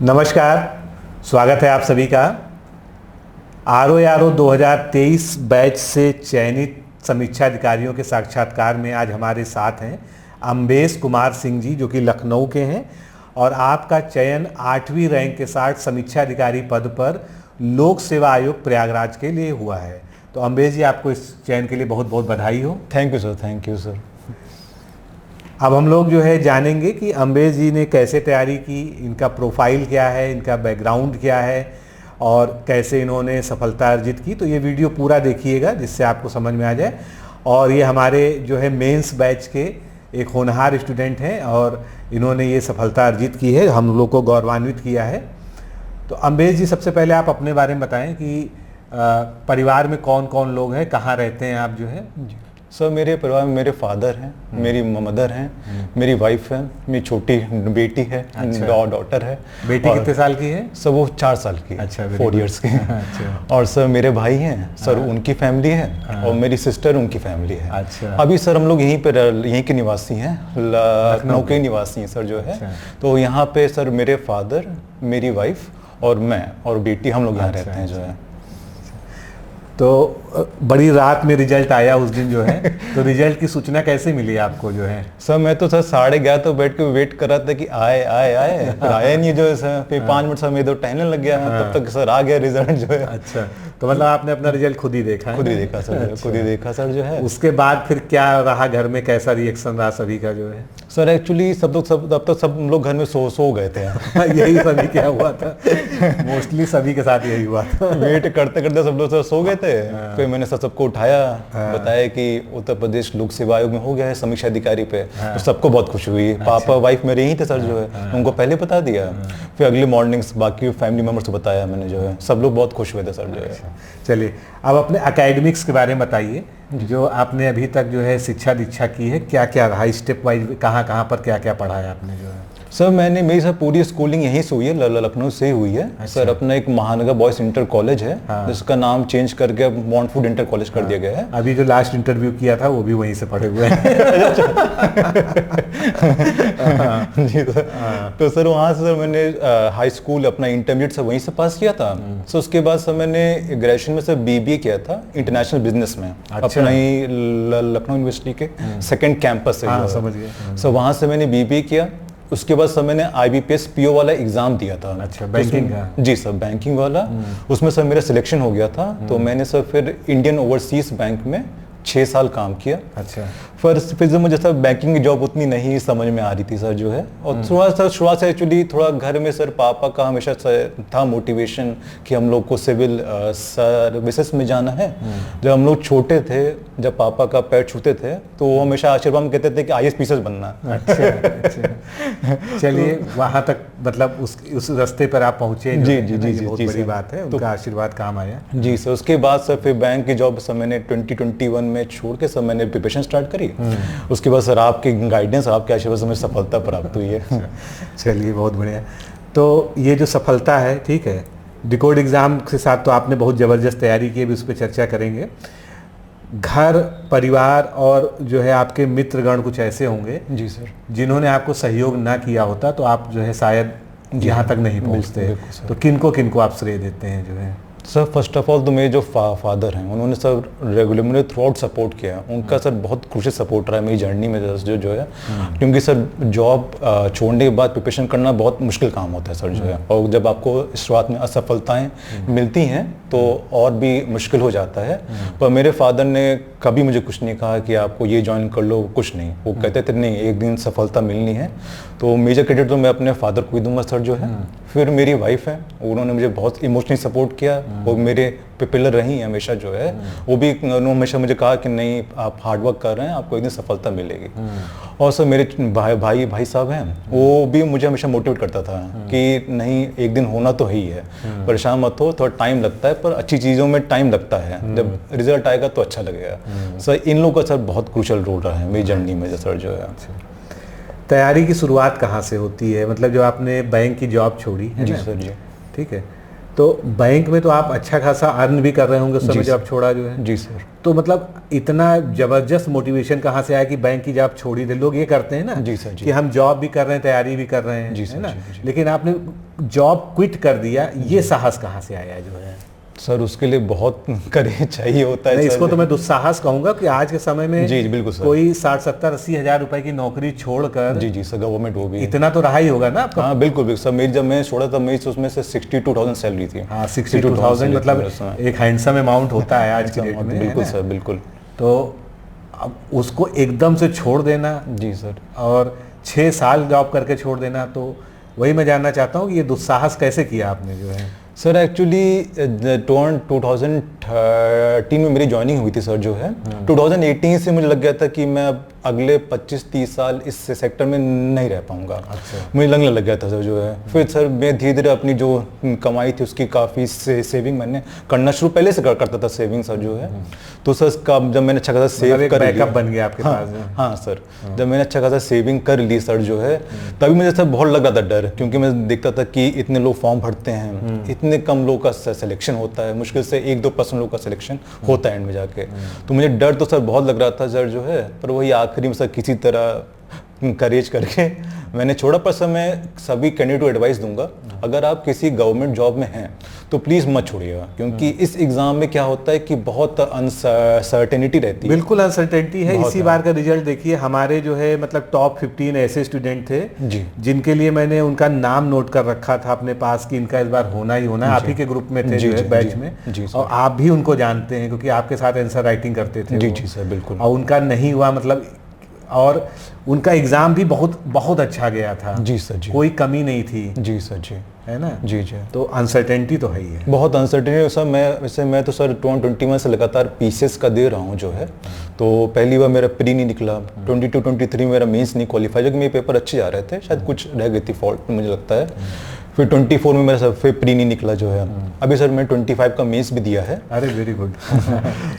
नमस्कार, स्वागत है आप सभी का। RO 2023 बैच से चयनित समीक्षा अधिकारियों के साक्षात्कार में आज हमारे साथ हैं अम्बेश कुमार सिंह जी, जो कि लखनऊ के हैं और आपका चयन 8वीं रैंक के साथ समीक्षा अधिकारी पद पर लोक सेवा आयोग प्रयागराज के लिए हुआ है। तो अम्बेश जी, आपको इस चयन के लिए बहुत बहुत बधाई हो। Thank you sir, thank you sir. अब हम लोग जो है जानेंगे कि अम्बेश जी ने कैसे तैयारी की, इनका प्रोफाइल क्या है, इनका बैकग्राउंड क्या है और कैसे इन्होंने सफलता अर्जित की। तो ये वीडियो पूरा देखिएगा जिससे आपको समझ में आ जाए। और ये हमारे जो है मेंस बैच के एक होनहार स्टूडेंट हैं और इन्होंने ये सफलता अर्जित की है, हम लोग को गौरवान्वित किया है। तो अम्बेश जी, सबसे पहले आप अपने बारे में बताएं कि परिवार में कौन कौन लोग हैं, कहाँ रहते हैं आप जो है। सर, मेरे परिवार में मेरे फादर हैं, मेरी मदर हैं, मेरी वाइफ है, मेरी छोटी बेटी है, डॉटर है। बेटी कितने साल की है? सर वो 4 साल की। अच्छा, 4 इयर्स की। अच्छा। और सर मेरे भाई हैं, सर उनकी फैमिली है और मेरी सिस्टर उनकी फैमिली है। अच्छा। अभी सर हम लोग यहीं के निवासी हैं, लखनऊ के निवासी हैं सर जो है। तो यहाँ पे सर मेरे फादर, मेरी वाइफ और मैं और बेटी, हम लोग यहाँ रहते हैं जो है। तो बड़ी रात में रिजल्ट आया उस दिन जो है, तो रिजल्ट की सूचना कैसे मिली आपको जो है? सर मैं तो सर 11:30 तो बैठ के वेट कर रहा था कि आए आए आए, फिर आया नहीं जो है सर। फिर 5 मिनट समय तो टहलने लग गया, तब तक सर आ गया रिजल्ट जो है। अच्छा, तो मतलब आपने अपना रिजल्ट खुद ही देखा है? खुद ही देखा सर। अच्छा। खुद ही देखा सर जो है। उसके बाद फिर क्या रहा घर में, कैसा रिएक्शन रहा सभी का जो है? सर एक्चुअली सब हम लोग घर में सो गए थे। यही सभी क्या हुआ था, मोस्टली सभी के साथ यही हुआ था। वेट करते करते सब लोग सर सो गए थे। फिर मैंने सबको उठाया, बताया कि उत्तर प्रदेश लोक सेवा आयोग में हो गया है समीक्षा अधिकारी पे। तो सबको बहुत खुशी हुई। पापा वाइफ मेरे ही थे सर जो है, उनको पहले बता दिया। फिर अगले मॉर्निंग बाकी फैमिली मेम्बर्स को बताया मैंने जो है, सब लोग बहुत खुश हुए थे सर जो है। चलिए, अब अपने एकेडमिक्स के बारे में बताइए। जो आपने अभी तक जो है शिक्षा दीक्षा की है, क्या क्या रहा, स्टेप वाइज कहाँ पर क्या क्या पढ़ा है आपने जो है? सर मेरी सर पूरी स्कूलिंग यहीं से हुई है, लखनऊ से हुई है। अच्छा। सर अपना एक महानगर बॉयज इंटर कॉलेज है, जिसका नाम चेंज करके मॉन्टफूड इंटर कॉलेज कर दिया गया है। अभी जो लास्ट इंटरव्यू किया था वो भी वहीं से पढ़े हुए हैं। जी सर। तो सर वहाँ से सर मैंने हाई स्कूल अपना इंटरमीडिएट से वहीं से पास किया था। सर उसके बाद सर मैंने ग्रेजुएशन में सर BBA किया था इंटरनेशनल बिजनेस में। अच्छा। अपना ही लखनऊ यूनिवर्सिटी के सेकेंड कैंपस से। समझ गया। सर वहाँ से मैंने BBA किया। उसके बाद सर मैंने IBPS PO वाला एग्जाम दिया था। अच्छा, बैंकिंग का? जी सर, बैंकिंग वाला। उसमें सर मेरा सिलेक्शन हो गया था। तो मैंने सर फिर इंडियन ओवरसीज बैंक में 6 साल काम किया। अच्छा। फिर जो मुझे सर बैंकिंग की जॉब उतनी नहीं समझ में आ रही थी सर जो है। और शुरुआत से एक्चुअली थोड़ा घर में सर पापा का हमेशा था मोटिवेशन कि हम लोग को सिविल सर्विसेज में जाना है। जब हम लोग छोटे थे, जब पापा का पैर छूते थे तो वो हमेशा आशीर्वाद में कहते थे कि IAS PCS बनना। अच्छा। चलिए, वहाँ तक मतलब उस रास्ते पर आप पहुँचे। जी जी जी जी, बहुत बड़ी बात है, उनका आशीर्वाद काम आया। जी सर। उसके बाद सर फिर बैंक की जॉब सर मैंने 2021 में छोड़ के सर मैंने प्रिपरेशन स्टार्ट करी। उसके बाद सर आपकी गाइडेंस, आपके आशीर्वाद से मुझे सफलता प्राप्त हुई है। चलिए, बहुत बढ़िया। तो ये जो सफलता है, ठीक है, डिकोड एग्जाम के साथ तो आपने बहुत ज़बरदस्त तैयारी की, भी उस पर चर्चा करेंगे। घर परिवार और जो है आपके मित्रगण कुछ ऐसे होंगे जी सर, जिन्होंने आपको सहयोग ना किया होता तो आप जो है शायद यहाँ तक नहीं पहुँचते। तो किनको आप श्रेय देते हैं जो है? सर फर्स्ट ऑफ ऑल तो मेरे जो फादर हैं, उन्होंने सर रेगुलर मुझे थ्रू आउट सपोर्ट किया। उनका सर बहुत क्रूशियल सपोर्ट रहा है मेरी जर्नी में जो है। क्योंकि सर जॉब छोड़ने के बाद प्रिपरेशन करना बहुत मुश्किल काम होता है सर जो है। और जब आपको शुरुआत में असफलताएं मिलती हैं तो और भी मुश्किल हो जाता है। पर मेरे फादर ने कभी मुझे कुछ नहीं कहा कि आपको ये ज्वाइन कर लो, कुछ नहीं। वो कहते थे नहीं, एक दिन सफलता मिलनी है। तो मेजर क्रेडिट तो मैं अपने फादर को ही दूंगा सर जो है। फिर मेरी वाइफ है, उन्होंने मुझे बहुत इमोशनली सपोर्ट किया। वो मेरे पिलर रही हैं हमेशा जो है। वो भी उन्होंने हमेशा मुझे कहा कि नहीं, आप हार्डवर्क कर रहे हैं, आपको एक दिन सफलता मिलेगी। और सर मेरे भाई साहब हैं, वो भी मुझे हमेशा मोटिवेट करता था कि नहीं, एक दिन होना तो ही है, परेशान मत हो, थोड़ा टाइम लगता है पर अच्छी चीज़ों में टाइम लगता है, जब रिजल्ट आएगा तो अच्छा लगेगा। सर इन लोगों का सर बहुत क्रूशियल रोल रहा है मेरी जर्नी में सर जो है। तैयारी की शुरुआत कहाँ से होती है? मतलब जो आपने बैंक की जॉब छोड़ी है जी ना? सर जी। ठीक है, तो बैंक में तो आप अच्छा खासा अर्न भी कर रहे होंगे उस समय जब आप छोड़ा जो है। जी सर। तो मतलब इतना जबरदस्त मोटिवेशन कहाँ से आया कि बैंक की जॉब छोड़ी दे? लोग ये करते हैं ना जी सर, जी। कि हम जॉब भी कर रहे हैं, तैयारी भी कर रहे हैं, जी है सर, ना, जी, जी। लेकिन आपने जॉब क्विट कर दिया, ये साहस कहाँ से आया जो है? सर उसके लिए बहुत करेज चाहिए होता है नहीं, सर। इसको तो मैं दुस्साहस कहूंगा कि आज के समय में जी बिल्कुल सर। कोई 60-70-80 हज़ार रुपए की नौकरी छोड़कर, जी जी सर, गवर्नमेंट वो भी इतना तो रहा ही होगा ना आपका। हाँ बिल्कुल बिल्कुल सर। मेरी जब मैं छोड़ा तब मेरी उसमें से 62,000 सैलरी थी। हाँ, 62,000 मतलब एक हैंडसम अमाउंट होता है आज की डेट में। बिल्कुल सर, बिल्कुल। तो अब उसको एकदम से छोड़ देना, जी सर, और 6 साल जॉब करके छोड़ देना, तो वही मैं जानना चाहता हूँ कि ये दुस्साहस कैसे किया आपने जो है? सर एक्चुअली 2013 में मेरी ज्वाइनिंग हुई थी सर जो है। 2018 से मुझे लग गया था कि मैं अब अगले 25-30 साल इस सेक्टर में नहीं रह पाऊंगा। अच्छा। मुझे लगने लग गया था सर जो है। फिर सर मैं धीरे धीरे अपनी जो कमाई थी उसकी काफ़ी सेविंग मैंने करना शुरू पहले से करता था सेविंग सर जो है। तो सर जब मैंने अच्छा खासा सेव कर बैकअप बन गया आपके पास। हाँ सर, जब मैंने अच्छा खासा सेविंग कर ली सर जो है, तभी मुझे सर बहुत लग रहा था डर, क्योंकि मैं देखता था कि इतने लोग फॉर्म भरते हैं, इतने कम लोग का सिलेक्शन होता है, मुश्किल से 1-2% लोग का सिलेक्शन होता है एंड में जाके। तो मुझे डर तो सर बहुत लग रहा था सर जो है, पर वही आखिरी में सर किसी तरह करेज करके मैंने छोड़ा। पर सर मैं सभी कैंडिडेट को एडवाइस दूंगा, अगर आप किसी गवर्नमेंट जॉब में हैं तो प्लीज़ मत छोड़िएगा, क्योंकि इस एग्ज़ाम में क्या होता है कि बहुत अनसर्टेनिटी रहती है। बिल्कुल अनसर्टेनिटी है। इसी बार का रिजल्ट देखिए, हमारे जो है मतलब टॉप 15 ऐसे स्टूडेंट थे जी, जिनके लिए मैंने उनका नाम नोट कर रखा था अपने पास कि इनका इस बार होना ही होना है। आप ही के ग्रुप में थे जो है बैच में, और आप भी उनको जानते हैं क्योंकि आपके साथ आंसर राइटिंग करते थे। जी जी सर, बिल्कुल। और उनका नहीं हुआ मतलब, और उनका एग्जाम भी बहुत बहुत अच्छा गया था। जी सर, जी, कोई कमी नहीं थी। जी सर, जी, है ना। जी जी। तो अनसर्टेनिटी तो है ही है, बहुत अनसर्टेनिटी सर। मैं तो सर 2021 से लगातार पीसीएस का दे रहा हूँ जो है। तो पहली बार मेरा प्री नहीं निकला, 22-23 मेरा मेंस नहीं क्वालिफाई, जो कि मेरे पेपर अच्छे जा रहे थे, शायद कुछ रह गई थी फॉल्ट मुझे लगता है। फिर 24 में मेरा सर फिर प्री नहीं निकला जो है। अभी सर मैं 25 का मेंस भी दिया है। अरे वेरी गुड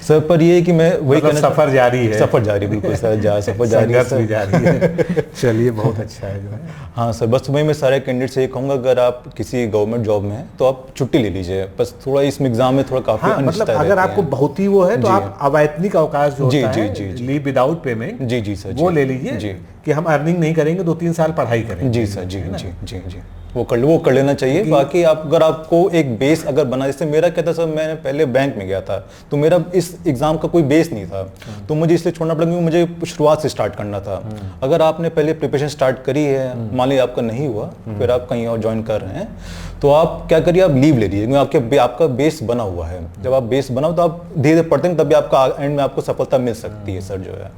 सर, पर ये है कि मैं वही मतलब सफर जारी है। सफर जारी, बिल्कुल सर, सफर जारी है, भी जारी है। चलिए बहुत अच्छा है जो है। हाँ सर, बस वही मैं सारे कैंडिडेट से ये कहूँगा, अगर आप किसी गवर्नमेंट जॉब में हैं तो आप छुट्टी ले लीजिए, बस थोड़ा इस एग्जाम में थोड़ा काफी मतलब अगर आपको बहुत ही वो है तो आप अवैतनिक अवकाश जो होता है, लीव विदाउट पेमेंट, जी जी सर, वो ले लीजिए कि हम अर्निंग नहीं करेंगे, 2-3 साल पढ़ाई करेंगे। जी सर, जी जी जी जी, वो कर लेना चाहिए। बाकी आप अगर आपको एक बेस अगर बना, जैसे मेरा क्या था सर, मैंने पहले बैंक में गया था तो मेरा इस एग्जाम का कोई बेस नहीं था, तो मुझे इसलिए छोड़ना पड़ा क्योंकि मुझे शुरुआत से स्टार्ट करना था। अगर आपने पहले प्रिपरेशन स्टार्ट करी है, मान लीजिए आपका नहीं हुआ, फिर आप कहीं और ज्वाइन कर रहे हैं, तो आप क्या करिए, आप लीव ले लीजिए, क्योंकि आपका बेस बना हुआ है। जब आप बेस बनाओ तो आप धीरे धीरे पढ़ते हैं, तभी आपका एंड में आपको सफलता मिल सकती है सर जो है।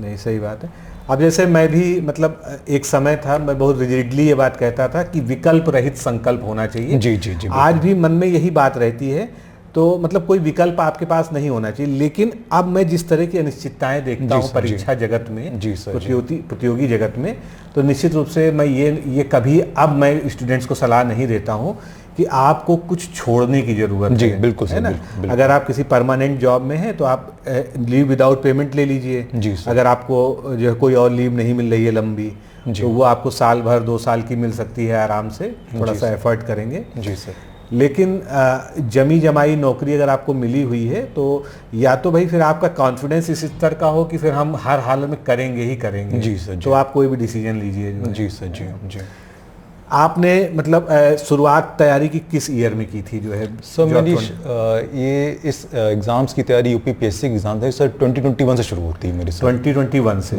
नहीं, सही बात है। अब जैसे मैं भी मतलब एक समय था, मैं बहुत रिजिडली ये बात कहता था कि विकल्प रहित संकल्प होना चाहिए। जी जी जी, आज भी मन में यही बात रहती है। तो मतलब कोई विकल्प आपके पास नहीं होना चाहिए। लेकिन अब मैं जिस तरह की अनिश्चितताएं देखता हूँ परीक्षा जगत में, प्रतियोगी जगत में, तो निश्चित रूप से मैं ये कभी अब मैं स्टूडेंट्स को सलाह नहीं देता हूँ कि आपको कुछ छोड़ने की जरूरत जी, है। बिल्कुल है ना। बिल्कुल। अगर आप किसी परमानेंट जॉब में हैं तो आप लीव विदाउट पेमेंट ले लीजिए। अगर आपको जो है कोई और लीव नहीं मिल रही है लंबी, तो वो आपको साल भर 2 साल की मिल सकती है आराम से, थोड़ा सा एफर्ट करेंगे। जी सर। लेकिन जमी जमाई नौकरी अगर आपको मिली हुई है तो या तो भाई फिर आपका कॉन्फिडेंस इस स्तर का हो कि फिर हम हर हाल में करेंगे ही करेंगे। जी सर, तो आप कोई भी डिसीजन लीजिए। जी सर, जी जी। आपने मतलब शुरुआत तैयारी की किस ईयर में की थी जो है? सर मेरी ये इस एग्जाम्स की तैयारी यूपीपीएससी एग्जाम था सर, 2021 से शुरू होती है मेरी सर। 2021 से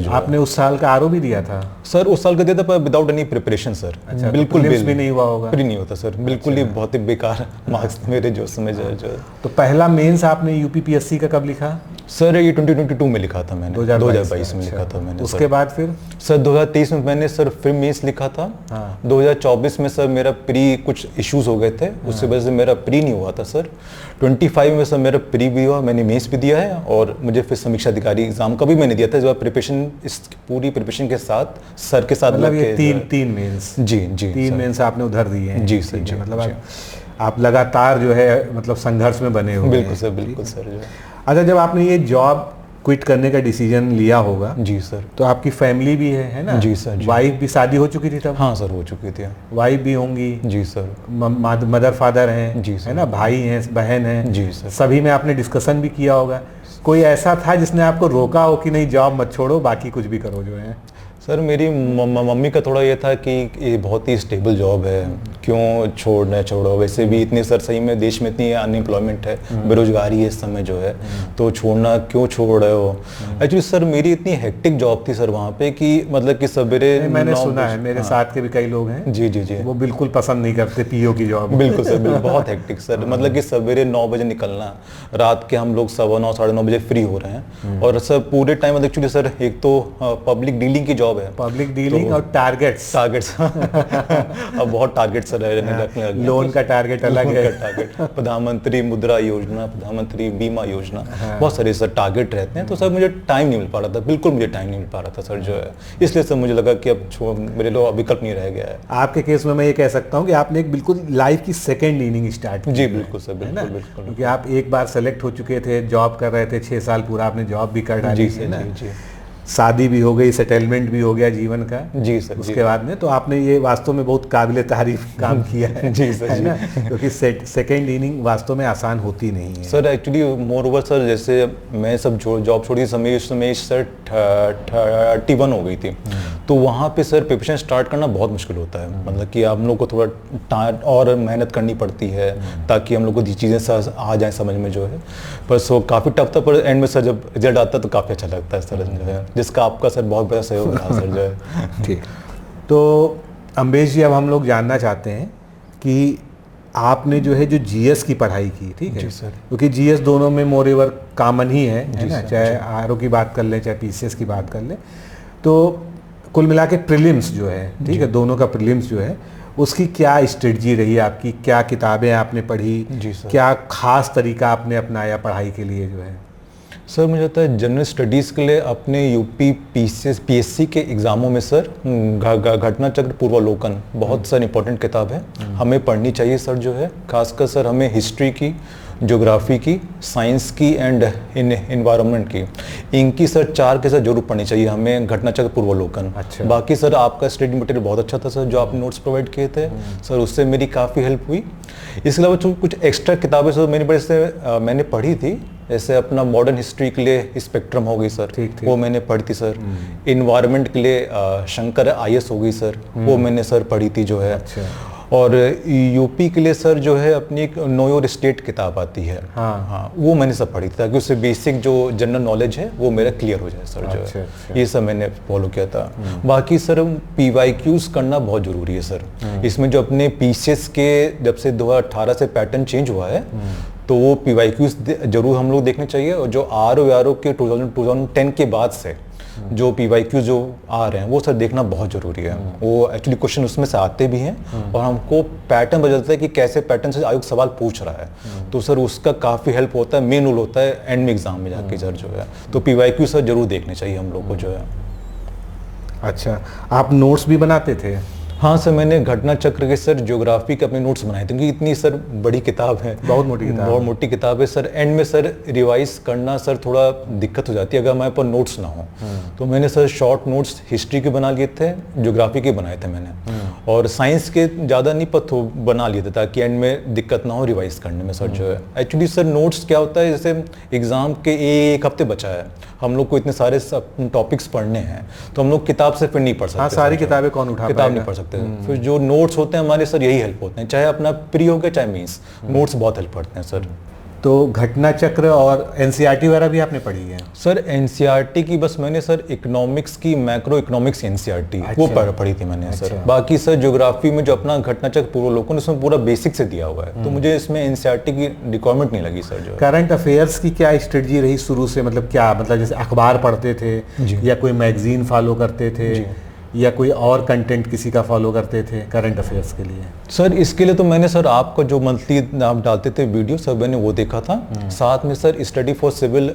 जो आपने उस साल का आरओ भी दिया था? सर उस साल का दिया था पर विदाउट एनी प्रिपरेशन सर। अच्छा, बिल्कुल भी नहीं हुआ होगा? नहीं होता सर, बिल्कुल ही बहुत ही बेकार मार्क्स मेरे जो समय जो। तो पहला मेंस आपने यूपीपीएससी का कब लिखा? सर ये 2022 में लिखा था मैंने, 2022 में लिखा था मैंने। उसके बाद फिर सर 2023 में मैंने सर फिर मेंस लिखा था। 2024 में सर मेरा प्री कुछ इश्यूज हो गए थे, उससे वजह से मेरा प्री नहीं हुआ था सर। 25 में सर मेरा प्री भी हुआ, मैंने मेंस भी दिया है, और मुझे फिर समीक्षा अधिकारी एग्जाम का भी मैंने दिया था, जो प्रिपरेशन इस पूरी प्रिपरेशन के साथ सर के साथ मतलब ये तीन मेंस। जी जी, 3 मेंस आपने उधर दिए हैं? जी सर, जी। मतलब आप लगातार जो है मतलब संघर्ष में बने हुए हैं। बिल्कुल सर, बिल्कुल सर। अच्छा, जब आपने ये जॉब क्विट करने का डिसीजन लिया होगा, जी सर। तो आपकी फैमिली भी है ना? जी सर, जी। वाइफ भी शादी हो चुकी थी तब? हाँ सर, हो चुकी थी। वाइफ भी होंगी? जी सर। मदर फादर हैं? जी सर। है ना, भाई हैं, बहन हैं? जी सर। सभी में आपने डिस्कशन भी किया होगा। कोई ऐसा था जिसने आपको रोका हो कि नहीं जॉब मत छोड़ो, बाकी कुछ भी करो जो है? सर मेरी मम्मी का थोड़ा ये था कि ये बहुत ही स्टेबल जॉब है, क्यों छोड़ो, वैसे भी इतनी सर सही में देश में इतनी अनएम्प्लॉयमेंट है, बेरोजगारी है इस समय जो है, तो छोड़ना क्यों छोड़ रहे हो। एक्चुअली सर मेरी इतनी हेक्टिक जॉब थी सर वहाँ पे कि मतलब कि सवेरे, मैंने सुना है, मेरे साथ के भी कई लोग हैं जी जी जी, वो बिल्कुल पसंद नहीं करते पीओ की जॉब। बिल्कुल सर, बिल्कुल बहुत हेक्टिक सर, मतलब कि सवेरे 9 बजे निकलना, रात के हम लोग 9:15 साढ़े 9 बजे फ्री हो रहे हैं, और सर पूरे टाइम एक्चुअली सर एक तो पब्लिक डीलिंग की जॉब है, पब्लिक डीलिंग और टारगेट्स अब बहुत टारगेट्स रहने लगे, लोन का टारगेट अलग है, टारगेट प्रधानमंत्री मुद्रा योजना, प्रधानमंत्री बीमा योजना, बहुत सारे सर टारगेट रहते हैं, तो सर मुझे टाइम नहीं मिल पा रहा था, बिल्कुल मुझे टाइम नहीं मिल पा रहा था सर जो है, इसलिए सर मुझे लगा कि अब मेरे लिए विकल्प नहीं रह गया है। आपके केस में मैं ये कह सकता हूँ कि आपने एक बिल्कुल लाइफ की सेकेंड इनिंग स्टार्ट की। जी बिल्कुल सर, बिल्कुल बिल्कुल, क्योंकि आप एक बार सेलेक्ट हो चुके थे, जॉब कर रहे थे, 6 साल पूरा आपने जॉब भी कर डाली है ना, शादी भी हो गई, सेटलमेंट भी हो गया जीवन का। जी सर। उसके बाद में तो आपने ये वास्तव में बहुत काबिल तारीफ काम किया है। जी सर, है ना, क्योंकि सेकेंड इनिंग वास्तव में आसान होती नहीं है sir. Actually more over sir, जैसे मैं सब जॉब छोड़ी समय, उस समय सर 31 हो गई थी, तो वहाँ पे सर प्रिपरेशन स्टार्ट करना बहुत मुश्किल होता है, मतलब कि हम लोग को थोड़ा और मेहनत करनी पड़ती है ताकि हम लोग को चीज़ें आ जाए समझ में जो है, पर सो काफ़ी टफ था, पर एंड में सर जब रिजल्ट आता है तो काफ़ी अच्छा लगता है सर जो है, जिसका आपका सर बहुत बड़ा सहयोग रहा सर जो है। ठीक, तो अम्बेश जी अब हम लोग जानना चाहते हैं कि आपने जो है जो जीएस की पढ़ाई की, ठीक है सर, क्योंकि जीएस दोनों में मोरेवर कॉमन ही है ना, चाहे आरओ की बात कर लें चाहे पीसीएस की बात कर लें, तो कुल मिला के प्रीलिम्स जो है, ठीक है, दोनों का प्रीलिम्स जो है उसकी क्या स्ट्रेटजी रही आपकी, क्या किताबें आपने पढ़ी, क्या खास तरीका आपने अपनाया पढ़ाई के लिए जो है? सर मुझे लगता है जनरल स्टडीज़ के लिए अपने यूपी पीएससी के एग्ज़ामों में सर घटना चक्र पूर्वालोकन बहुत सर इंपॉर्टेंट किताब है, हमें पढ़नी चाहिए सर जो है, खासकर सर हमें हिस्ट्री की, ज्योग्राफी की, साइंस की एंड इन्वायरमेंट की, इनकी सर 4 के सर जरूर पढ़नी चाहिए हमें, घटना चक्र पूर्वालोकन। अच्छा। बाकी सर आपका स्टडी मटेरियल बहुत अच्छा था सर, जो आपने नोट्स प्रोवाइड किए थे सर, उससे मेरी काफ़ी हेल्प हुई। इसके अलावा कुछ एक्स्ट्रा किताबें सर मेरी बड़े से मैंने पढ़ी थी, जैसे अपना मॉडर्न हिस्ट्री के लिए स्पेक्ट्रम हो गई सर, वो मैंने पढ़ी थी सर, इन्वायरमेंट के लिए शंकर आईएस हो गई सर, वो मैंने सर पढ़ी थी जो है। अच्छा। और यूपी के लिए सर जो है अपनी एक नो योर स्टेट किताब आती है, हाँ वो मैंने सब पढ़ी थी ताकि उससे बेसिक जो जनरल नॉलेज है वो मेरा क्लियर हो जाए सर जो है। ये सब मैंने फॉलो किया था। बाकी सर पीवाईक्यूज करना बहुत ज़रूरी है सर, इसमें जो अपने पीसीएस के जब से 2018 से पैटर्न चेंज हुआ है तो वो पीवाईक्यूज जरूर हम लोग देखने चाहिए, और जो आरओ के 2010 के बाद से जो पीवाईक्यू जो आ रहे हैं वो सर देखना बहुत ज़रूरी है, वो एक्चुअली क्वेश्चन उसमें से आते भी हैं और हमको पैटर्न बदलता है कि कैसे पैटर्न से आयोग सवाल पूछ रहा है, तो सर उसका काफ़ी हेल्प होता है, मेन रोल होता है एंड में एग्जाम में जाके सर जो है, तो पीवाईक्यू सर जरूर देखने चाहिए हम लोग को जो है। अच्छा, आप नोट्स भी बनाते थे? हाँ सर, मैंने घटना चक्र के सर ज्योग्राफी के अपने नोट्स बनाए थे, क्योंकि इतनी सर बड़ी किताब है, बहुत मोटी किताब है सर, एंड में सर रिवाइज करना सर थोड़ा दिक्कत हो जाती है अगर हमारे पास नोट्स ना हो, तो मैंने सर शॉर्ट नोट्स हिस्ट्री के बना लिए थे, ज्योग्राफी के बनाए थे मैंने, और साइंस के ज़्यादा नहीं पत्थर बना लिए थे ताकि एंड में दिक्कत ना हो रिवाइज करने में सर जो है। एक्चुअली सर नोट्स क्या होता है, जैसे एग्जाम के एक हफ्ते बचा है, हम लोग को इतने सारे टॉपिक्स पढ़ने हैं, तो हम लोग किताब से फिर नहीं पढ़ सकते। हाँ, सारी किताबें कौन उठा किताब नहीं पढ़ सकते, फिर जो नोट्स होते हैं हमारे सर यही हेल्प होते हैं, चाहे अपना प्री हो गया चाहे मीन्स, नोट्स बहुत हेल्प करते हैं सर। तो घटना चक्र और एनसीईआरटी वगैरह भी आपने पढ़ी है? सर एनसीईआरटी की बस मैंने सर इकोनॉमिक्स की, मैक्रो इकोनॉमिक्स एनसीईआरटी वो पढ़ी थी मैंने सर। बाकी सर ज्योग्राफी में जो अपना घटना चक्र पूर्वालोकन उसमें पूरा बेसिक से दिया हुआ है, तो मुझे इसमें एनसीईआरटी की रिक्वायरमेंट नहीं लगी सर। जो करंट अफेयर्स की क्या स्ट्रेटजी रही शुरू से, मतलब क्या, मतलब जैसे अखबार पढ़ते थे या कोई मैगजीन फॉलो करते थे या कोई और कंटेंट किसी का फॉलो करते थे करंट अफेयर्स के लिए? सर इसके लिए तो मैंने सर आपका जो मंथली आप डालते थे वीडियो सर, मैंने वो देखा था, साथ में sir study for civil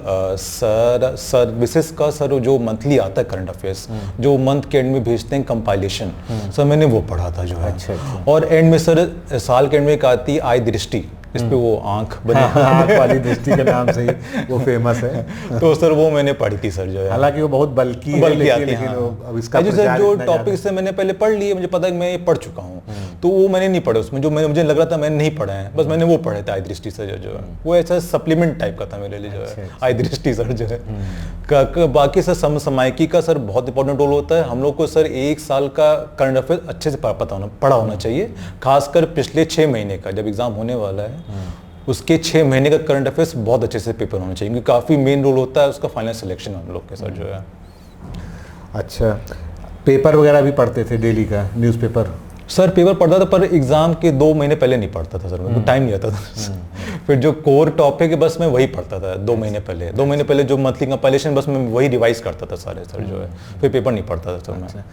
services का सर जो मंथली आता है करंट अफेयर्स, जो मंथ के एंड में भेजते हैं कंपाइलेशन, सर मैंने वो पढ़ा था जो है। अच्छा। और एंड में सर साल के एंड में एक आती है आय दृष्टि, इस पे वो आंख बनी आँख वाली दृष्टि के नाम से ही वो फेमस है। तो सर वो मैंने पढ़ी थी सर जो है। हालांकि वो बहुत बल्कि है, बल्कि आती लेकिन है, वो अब इसका जो सर प्रचार जो इतना टॉपिक से मैंने पहले पढ़ लिए, मुझे पता है कि मैं ये पढ़ चुका हूँ, तो वो मैंने नहीं पढ़ा उसमें, जो मुझे लग रहा था मैंने नहीं पढ़ा है, बस मैंने वो पढ़े थे आई दृष्टि से जो है, वो ऐसा सप्लीमेंट टाइप का था मेरे लिए जो है आई दृष्टि सर जो है। बाकी सर समसामयिकी का सर बहुत इंपॉर्टेंट रोल होता है। हम लोग को सर 1 साल का करंट अफेयर अच्छे से पढ़ा होना चाहिए, खासकर पिछले 6 महीने का, जब एग्जाम होने वाला है उसके 6 महीने का करंट अफेयर्स बहुत अच्छे से पेपर होना चाहिए, क्योंकि काफ़ी मेन रोल होता है उसका फाइनल सिलेक्शन हम लोग के सर जो है। अच्छा, पेपर वगैरह भी पढ़ते थे डेली का, न्यूज़पेपर? सर पेपर पढ़ता था, पर एग्जाम के 2 महीने पहले नहीं पढ़ता था सर, मेरे को टाइम नहीं आता था। फिर जो कोर टॉपिक है बस मैं वही पढ़ता था 2 महीने पहले, 2 महीने पहले जो मंथली कंपाइलेशन बस मैं वही रिवाइज करता था सारे सर जो है, फिर पेपर नहीं पढ़ता था सर मैं।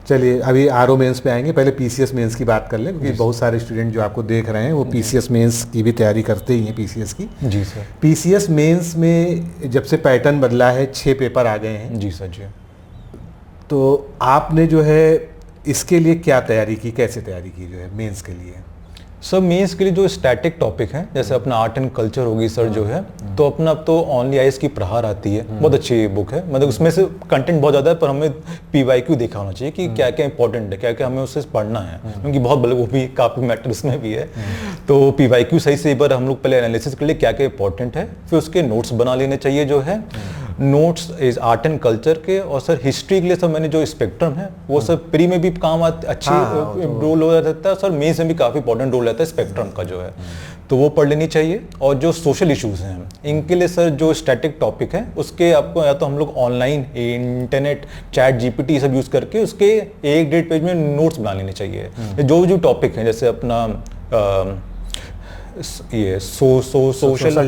चलिए अभी आरओ मेंस पे आएंगे, पहले पीसीएस मेंस की बात कर लें, क्योंकि बहुत सारे स्टूडेंट जो आपको देख रहे हैं वो पीसीएस मेंस की भी तैयारी करते ही हैं, पीसीएस की। जी सर। पीसीएस मेंस में जब से पैटर्न बदला है, 6 पेपर आ गए हैं। जी सर जी। तो आपने जो है इसके लिए क्या तैयारी की, कैसे तैयारी की जो है मेंस के लिए? सर मेंस के लिए जो स्टैटिक टॉपिक है, जैसे अपना आर्ट एंड कल्चर होगी सर जो है, तो अपना अब तो ओनली आईएएस की प्रहार आती है, बहुत अच्छी बुक है, मतलब उसमें से कंटेंट बहुत ज़्यादा है, पर हमें पीवाईक्यू देखा होना चाहिए कि क्या क्या इंपॉर्टेंट है, क्या क्या हमें उससे पढ़ना है, क्योंकि बहुत बड़े वो भी काफ़ी मैटर उसमें भी है। तो पीवाईक्यू सही से एक बार हम लोग पहले एनालिसिस कर ले क्या क्या इंपॉर्टेंट है, फिर उसके नोट्स बना लेने चाहिए जो है। Notes is art and culture के, और सर हिस्ट्री के लिए सर मैंने जो स्पेक्ट्रम है वो सर प्री में भी काम अच्छी रोल हो जाता है, सर मेंस में भी काफ़ी इंपॉर्टेंट रोल रहता है स्पेक्ट्रम का जो है, तो वो पढ़ लेनी चाहिए। और जो सोशल इश्यूज हैं इनके लिए सर जो स्टैटिक टॉपिक है उसके आपको या तो हम लोग ऑनलाइन इंटरनेट चैट जीपीटी सब यूज़ करके उसके 1-1.5 पेज में नोट्स बना लेने चाहिए। जो जो टॉपिक हैं जैसे अपना ये सोशल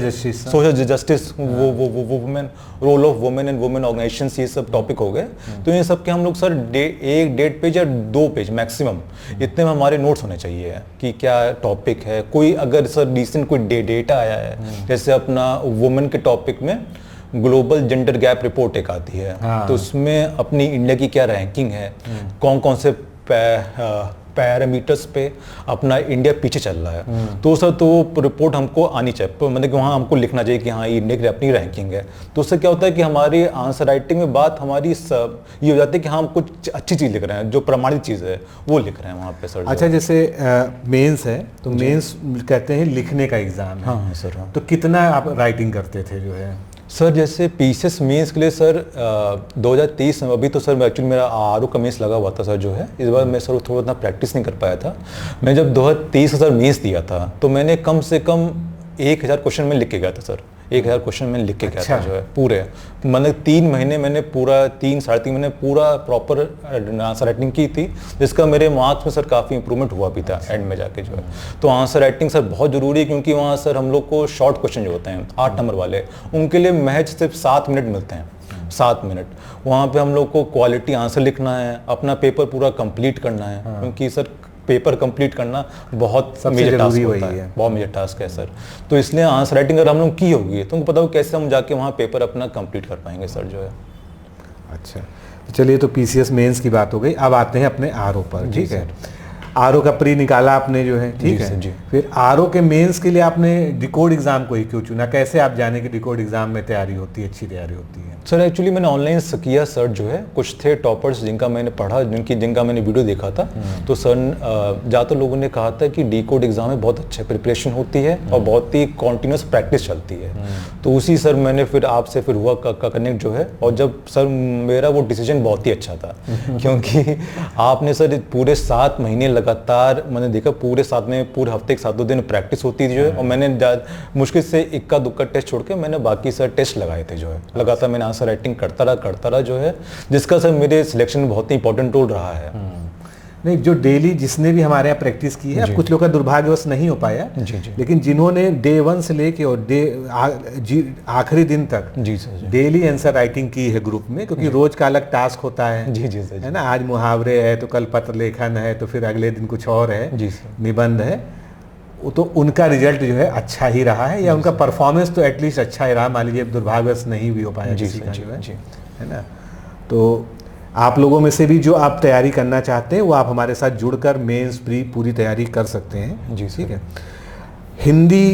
जस्टिस, वो women, role of women and women organisations, ये सब टॉपिक हो गए। तो ये सब के हम लोग सर 1-1.5 पेज या 2 पेज मैक्सिमम इतने में हमारे नोट्स होने चाहिए कि क्या टॉपिक है। कोई अगर सर रिसेंट कोई डेटा आया है, जैसे अपना वुमेन के टॉपिक में ग्लोबल जेंडर गैप रिपोर्ट एक आती है, तो उसमें अपनी इंडिया की क्या रैंकिंग है, कौन कौन से पैरामीटर्स पे अपना इंडिया पीछे चल रहा है, तो सर तो वो रिपोर्ट हमको आनी चाहिए, मतलब कि वहाँ हमको लिखना चाहिए कि हाँ ये इंडिया की अपनी रैंकिंग है। तो उससे क्या होता है कि हमारी आंसर राइटिंग में बात हमारी सब ये हो जाती है कि हम कुछ अच्छी चीज़ लिख रहे हैं, जो प्रमाणित चीज़ है वो लिख रहे हैं वहाँ पे सर। अच्छा, जैसे मेंस है तो मेंस कहते हैं लिखने का एग्ज़ाम है। हाँ सर। हाँ, तो कितना आप राइटिंग करते थे जो है? सर जैसे पीसीएस मेंस के लिए सर 2023 में, अभी तो सर एक्चुअली मेरा आरओ का मेंस लगा हुआ था सर जो है, इस बार मैं सर थोड़ा इतना प्रैक्टिस नहीं कर पाया था। मैं जब 2023 का सर मेंस दिया था तो मैंने कम से कम 1000 क्वेश्चन में लिख के गया था सर, 1000 क्वेश्चन में लिख के गया था जो है पूरे, मतलब 3 महीने मैंने पूरा 3-3.5 महीने पूरा प्रॉपर आंसर राइटिंग की थी, जिसका मेरे मार्क्स में सर काफ़ी इंप्रूवमेंट हुआ भी था एंड में जाके जो है। तो आंसर राइटिंग सर बहुत ज़रूरी है, क्योंकि वहाँ सर हम लोग को शॉर्ट क्वेश्चन जो होते हैं 8 नंबर वाले, उनके लिए महज सिर्फ 7 मिनट मिलते हैं, 7 मिनट। वहाँ पे हम लोग को क्वालिटी आंसर लिखना है, अपना पेपर पूरा कंप्लीट करना है, क्योंकि सर पेपर कंप्लीट करना बहुत मेजर टास्क होता है, बहुत मेजर टास्क है सर। तो इसलिए आंसर राइटिंग अगर हम लोग की होगी तो उनको पता हो कैसे हम जाके वहाँ पेपर अपना कंप्लीट कर पाएंगे सर जो है। अच्छा, तो चलिए, तो पीसीएस मेंस की बात हो गई, अब आते हैं अपने आरओ पर। ठीक है, आरओ का प्री निकाला आपने जो है, ठीक है जी। फिर आरओ के मेंस के लिए आपने डिकोड एग्जाम को ही क्यों चुना? कैसे आप जाने कि डिकोड एग्जाम में तैयारी होती है, अच्छी तैयारी होती है? सर एक्चुअली मैंने ऑनलाइन किया सर जो है, कुछ थे टॉपर्स जिनका मैंने पढ़ा, जिनका मैंने वीडियो देखा था, तो सर ज़्यादातर लोगों ने कहा था कि डिकोड एग्जाम में बहुत अच्छे प्रिपरेशन होती है और बहुत ही कॉन्टिन्यूस प्रैक्टिस चलती है। तो उसी सर मैंने फिर आपसे फिर हुआ कनेक्ट जो है, और जब सर मेरा वो डिसीजन बहुत ही अच्छा था, क्योंकि आपने सर पूरे 7 महीने लगातार मैंने देखा, पूरे 7 में पूरे हफ्ते के 7 दिन प्रैक्टिस होती थी जो है, और मैंने मुश्किल से 1-2 टेस्ट छोड़ के मैंने बाकी सर टेस्ट लगाए थे जो है, लगातार मैंने आंसर राइटिंग करता रहा जो है, जिसका सर मेरे सिलेक्शन में बहुत ही इंपॉर्टेंट रोल रहा है। नहीं, जो डेली जिसने भी हमारे यहाँ प्रैक्टिस की है, अब कुछ लोग का दुर्भाग्यवश नहीं हो पाया, लेकिन जिन्होंने डे 1 से लेके और आखिरी दिन तक डेली आंसर राइटिंग की है ग्रुप में, क्योंकि रोज का अलग टास्क होता है, है ना, आज मुहावरे है तो कल पत्र लेखन है, तो फिर अगले दिन कुछ और है, निबंध है, तो उनका रिजल्ट जो है अच्छा ही रहा है, या उनका परफॉर्मेंस तो एटलीस्ट अच्छा ही रहा। मान लीजिए दुर्भाग्यवश नहीं भी हो पाया किसी का जो है ना। तो आप लोगों में से भी जो आप तैयारी करना चाहते हैं वो आप हमारे साथ जुड़कर मेंस प्री पूरी तैयारी कर सकते हैं जी, ठीक है। हिंदी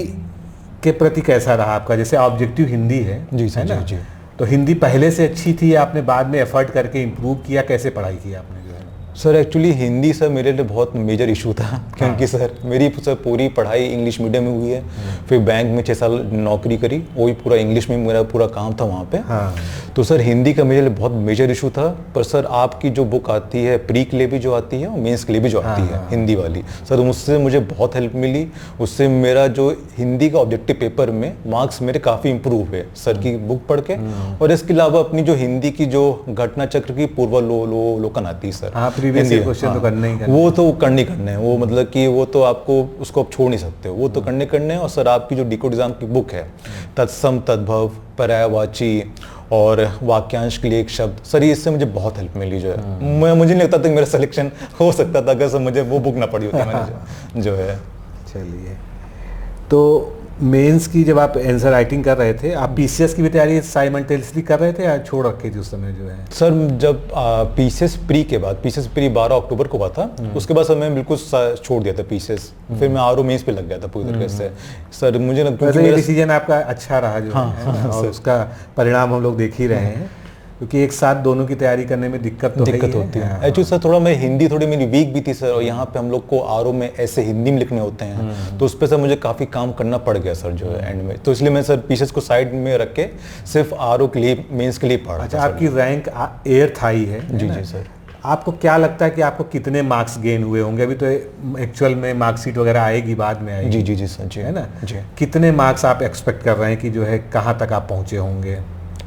के प्रति कैसा रहा आपका? जैसे ऑब्जेक्टिव हिंदी है, जी सर, है ना? जी। तो हिंदी पहले से अच्छी थी, आपने बाद में एफर्ट करके इम्प्रूव किया, कैसे पढ़ाई की आपने जो है? सर एक्चुअली हिंदी सर मेरे लिए बहुत मेजर इशू था, क्योंकि सर मेरी सर पूरी पढ़ाई इंग्लिश मीडियम में हुई है। फिर बैंक में 6 साल नौकरी करी, वही पूरा इंग्लिश में मेरा पूरा काम था वहाँ पे। तो सर हिंदी का मेरे लिए बहुत मेजर इशू था। पर सर आपकी जो बुक आती है प्री के लिए भी जो आती है और मेंस के लिए भी जो आती है हिंदी वाली, सर उससे मुझे बहुत हेल्प मिली। उससे मेरा जो हिंदी का ऑब्जेक्टिव पेपर में मार्क्स मेरे काफ़ी इंप्रूव हुए सर की बुक पढ़ के। और इसके अलावा अपनी जो हिंदी की जो घटना चक्र की पूर्वावलोकन आती है सर, क्वेश्चन तो करने ही करने, वो तो करने हैं, वो मतलब कि वो तो आपको उसको आप छोड़ नहीं सकते, वो तो करने हैं। और सर आपकी जो डिकोड एग्जाम की बुक है, तत्सम तद्भव पर्यायवाची और वाक्यांश के लिए एक शब्द, सर इससे मुझे बहुत हेल्प मिली जो है। मुझे नहीं लगता था कि मेरा सिलेक्शन हो सकता था अगर सर मुझे वो बुक ना पढ़ी होती मैंने जो है। चलिए, तो मेंस की जब आप आंसर राइटिंग कर रहे थे, आप पीसीएस की भी तैयारी साइमल्टेनियसली कर रहे थे या छोड़ रखे थे उस समय जो है? सर जब पीसीएस प्री के बाद, पीसीएस प्री 12 अक्टूबर को हुआ था, उसके बाद सर मैं बिल्कुल छोड़ दिया था पीसीएस। फिर मैं आरओ मेंस पे लग गया था पूरी तरीके से। सर मुझे लगता है ये डिसीजन आपका अच्छा रहा जो है, और उसका परिणाम हम लोग देख ही रहे हैं, क्योंकि एक साथ दोनों की तैयारी करने में दिक्कत होती है। एक्चुअली सर थोड़ा मैं हिंदी थोड़ी मेरी वीक भी थी सर, और यहाँ पे हम लोग को आरओ में ऐसे हिंदी में लिखने होते हैं, तो उस पर सर मुझे काफ़ी काम करना पड़ गया सर जो है एंड में। तो इसलिए मैं सर पीसेस को साइड में रख के सिर्फ आरओ के लिए, मेंस के लिए पढ़ा। अच्छा, आपकी रैंक एयर थाई है? जी जी सर। आपको क्या लगता है कि आपको कितने मार्क्स गेन हुए होंगे? अभी तो एक्चुअल में मार्कशीट वगैरह आएगी, बाद में आएगी। जी जी सर, जी है ना जी। कितने मार्क्स आप एक्सपेक्ट कर रहे हैं कि जो है कहाँ तक आप पहुँचे होंगे?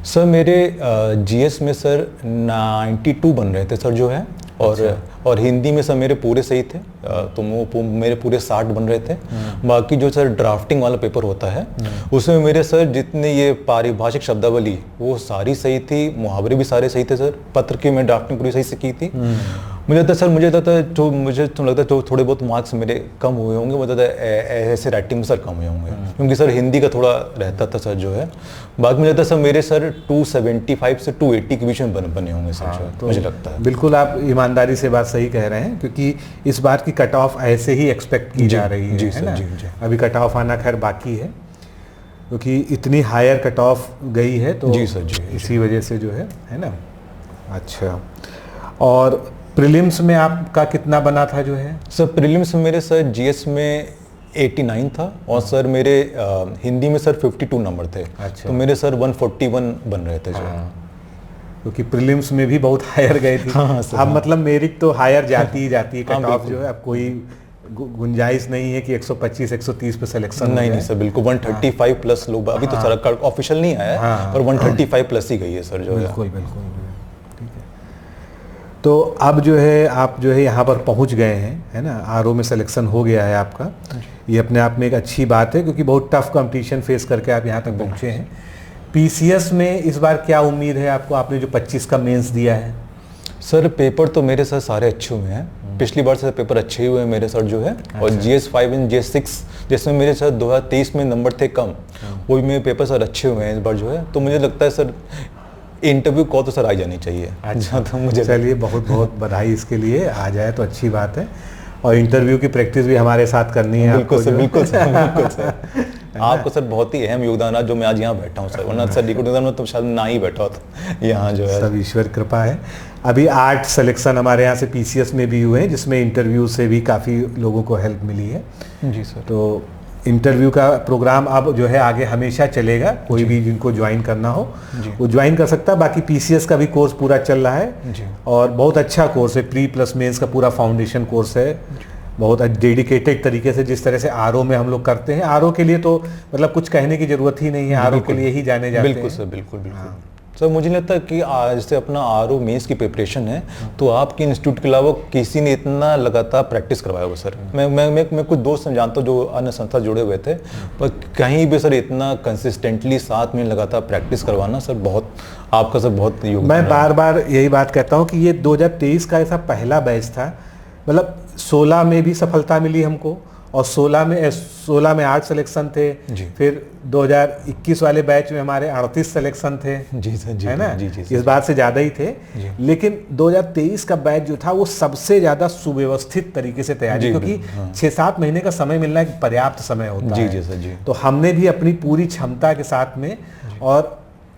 सर मेरे जीएस में सर 92 बन रहे थे सर जो है, और हिंदी में सर मेरे पूरे सही थे, तो वो मेरे पूरे 60 बन रहे थे। बाकी जो सर ड्राफ्टिंग वाला पेपर होता है उसमें मेरे सर जितने ये पारिभाषिक शब्दावली वो सारी सही थी, मुहावरे भी सारे सही थे सर। पत्र की मैं ड्राफ्टिंग पूरी सही से की थी। मुझे लगता है सर, मुझे लगता है तो थोड़े बहुत मार्क्स मेरे कम हुए होंगे, मुझे लगता है ऐसे राइटिंग में सर कम हुए होंगे, क्योंकि सर हिंदी का थोड़ा रहता था सर जो है। बाकी मुझे लगता है सर मेरे सर 275 से 280 के बीच में बने होंगे सर जो मुझे लगता है। बिल्कुल आप ईमानदारी से बात सही कह रहे हैं, क्योंकि इस बार की कट ऑफ ऐसे ही एक्सपेक्ट की जा रही है। जी है सर, ना? जी जी। अभी कट ऑफ आना खैर बाकी है, क्योंकि इतनी हायर कट ऑफ गई है, तो जी सर, जी इसी वजह से जो है ना। अच्छा, और प्रीलिम्स में आपका कितना बना था जो है? सर प्रीलिम्स में मेरे सर जीएस में 89 था, और सर मेरे हिंदी में सर 52 नंबर थे। अच्छा। तो मेरे सर 141 बन रहे थे जो। क्योंकि प्रीलिम्स में भी बहुत हायर गए थे। अब मतलब मेरिट तो हायर जाती ही जाती है, कट ऑफ जो है अब कोई गुंजाइश नहीं है कि 125 130 पे सिलेक्शन। नहीं सर, बिल्कुल 135 प्लस लोग अभी तो सर ऑफिशियल नहीं आया है, पर 135 प्लस ही गई है सर जो है। बिल्कुल बिल्कुल, ठीक है। तो अब जो है आप जो है यहाँ पर पहुँच गए हैं, है ना, आरओ में सिलेक्शन हो गया है आपका। ये अपने आप में एक अच्छी बात है, क्योंकि बहुत टफ कंपटीशन फेस करके आप यहाँ तक पहुँचे हैं। पीसीएस में इस बार क्या उम्मीद है आपको? आपने जो 25 का मेंस दिया है सर, पेपर तो मेरे सर सारे अच्छे हुए हैं। पिछली बार से पेपर अच्छे ही हुए हैं मेरे सर जो है। और GS 5 एंड GS 6 जिसमें मेरे सर 2023 में नंबर थे कम, वो भी मेरे पेपर सर अच्छे हुए हैं इस बार जो है। तो मुझे लगता है सर इंटरव्यू कॉल तो सर आ जानी चाहिए। अच्छा, तो मुझे चलिए बहुत बहुत बधाई इसके लिए, आ जाए तो अच्छी बात है। और इंटरव्यू की प्रैक्टिस भी हमारे साथ करनी है। बिल्कुल सर, बिल्कुल सर, बिल्कुल सर। आपको सर बहुत ही अहम योगदान है जो मैं आज यहाँ बैठा हूँ सर, वरना सर डिकोड में तो शायद ना ही बैठा होता यहाँ जो है। सब ईश्वर कृपा है। अभी 8 सिलेक्शन हमारे यहाँ से पीसीएस में भी हुए हैं, जिसमें इंटरव्यू से भी काफ़ी लोगों को हेल्प मिली है। जी सर। तो इंटरव्यू का प्रोग्राम अब जो है आगे हमेशा चलेगा, कोई भी जिनको ज्वाइन करना हो वो ज्वाइन कर सकता है। बाकी पीसीएस का भी कोर्स पूरा चल रहा है जी। और बहुत अच्छा कोर्स है, प्री प्लस मेंस का पूरा फाउंडेशन कोर्स है, बहुत डेडिकेटेड तरीके से। जिस तरह से आरओ में हम लोग करते हैं, आरओ के लिए तो मतलब कुछ कहने की जरूरत ही नहीं है, आरओ के लिए ही जाने जाते हैं। बिल्कुल सर, बिल्कुल बिल्कुल। सर मुझे लगता है कि जैसे अपना आरओ मेंस की प्रिपरेशन है, तो आपके इंस्टीट्यूट के अलावा किसी ने इतना लगातार प्रैक्टिस करवाया होगा सर। मैं कुछ दोस्त जानता हूँ जो अन्य संस्था जुड़े हुए थे, पर कहीं भी सर इतना कंसिस्टेंटली साथ में लगातार प्रैक्टिस करवाना सर, बहुत आपका सर बहुत योगदान। मैं बार बार यही बात कहता हूँ कि ये 2023 का ऐसा पहला बैच था, मतलब 16 में भी सफलता मिली हमको और 16 में 8 सिलेक्शन थे। जी। फिर 2021 वाले बैच में हमारे 38 सिलेक्शन थे। जी सर, जी है ना? जी जी इस बात से ज़्यादा ही थे। जी। लेकिन 2023 का बैच जो था वो सबसे ज़्यादा सुव्यवस्थित तरीके से तैयारी, जी, क्योंकि हाँ। 6-7 महीने का समय मिलना एक पर्याप्त समय होता जी है। जी सर, जी। तो हमने भी अपनी पूरी क्षमता के साथ में, और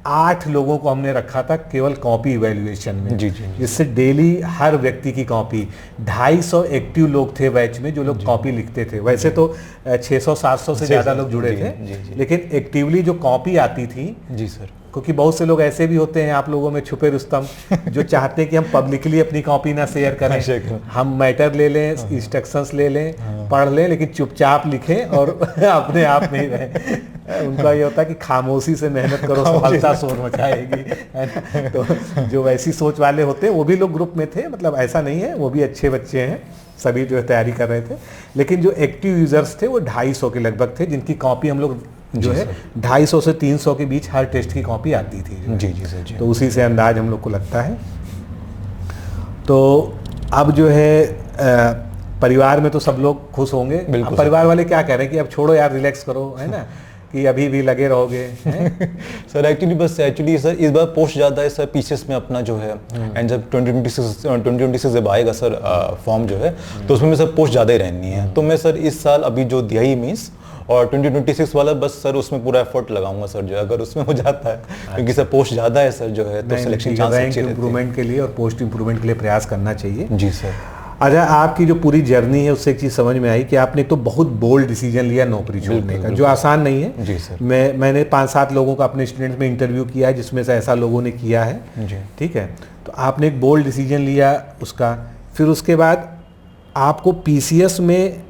8 लोगों को हमने रखा था केवल कॉपी इवैल्यूएशन में। जी, जी, जी। जिससे डेली हर व्यक्ति की कॉपी, 250 एक्टिव लोग थे बैच में जो लोग कॉपी लिखते थे। वैसे तो 600-700 से ज़्यादा लोग जुड़े थे, लेकिन एक्टिवली जो कॉपी आती थी, जी सर, क्योंकि बहुत से लोग ऐसे भी होते हैं आप लोगों में छुपे रुस्तम जो चाहते हैं कि हम पब्लिकली अपनी कॉपी ना शेयर करें, हम मैटर ले लें, इंस्ट्रक्शंस ले लें, पढ़ लें, लेकिन चुपचाप लिखें और अपने आप में ही रहें। उनका ये होता है कि खामोशी से मेहनत करो, सफलता शोर मचाएगी, है ना? तो जो वैसी सोच वाले होते हैं वो भी लोग ग्रुप में थे, मतलब ऐसा नहीं है, वो भी अच्छे बच्चे हैं, सभी जो है तैयारी कर रहे थे। लेकिन जो एक्टिव यूजर्स थे वो 250 के लगभग थे, जिनकी कॉपी हम लोग जो है 250 से 300 के बीच हर टेस्ट की कॉपी आती थी। जी जी सर, जी। तो उसी से अंदाज हम लोग को लगता है। तो अब जो है परिवार में तो सब लोग खुश होंगे। अब परिवार वाले क्या कह रहे हैं कि अब छोड़ो यार, रिलैक्स करो, है ना, कि अभी भी लगे रहोगे? सर एक्चुअली सर इस बार पोस्ट ज़्यादा है सर, पीसीएस में अपना जो है, एंड जब 2026 जब आएगा सर फॉर्म जो है, तो उसमें सर पोस्ट ज़्यादा ही रहनी है। तो मैं सर इस साल अभी जो दिया ही मीन्स, और 2026 वाला बस सर उसमें पूरा एफर्ट लगाऊंगा सर, जो अगर उसमें हो जाता है, क्योंकि सर पोस्ट ज़्यादा है सर जो है, तो सिलेक्शन चांस अच्छे रहते हैं। इम्प्रूवमेंट के लिए और पोस्ट इम्प्रूवमेंट के लिए प्रयास करना चाहिए। जी सर। अच्छा, आपकी जो पूरी जर्नी है उससे एक चीज़ समझ में आई कि आपने तो बहुत बोल्ड डिसीजन लिया नौकरी छोड़ने का, जो आसान नहीं है। जी सर। मैंने 5-7 लोगों का अपने स्टूडेंट्स में इंटरव्यू किया है जिसमें से ऐसा लोगों ने किया है। जी। ठीक है, तो आपने एक बोल्ड डिसीजन लिया उसका, फिर उसके बाद आपको पीसीएस में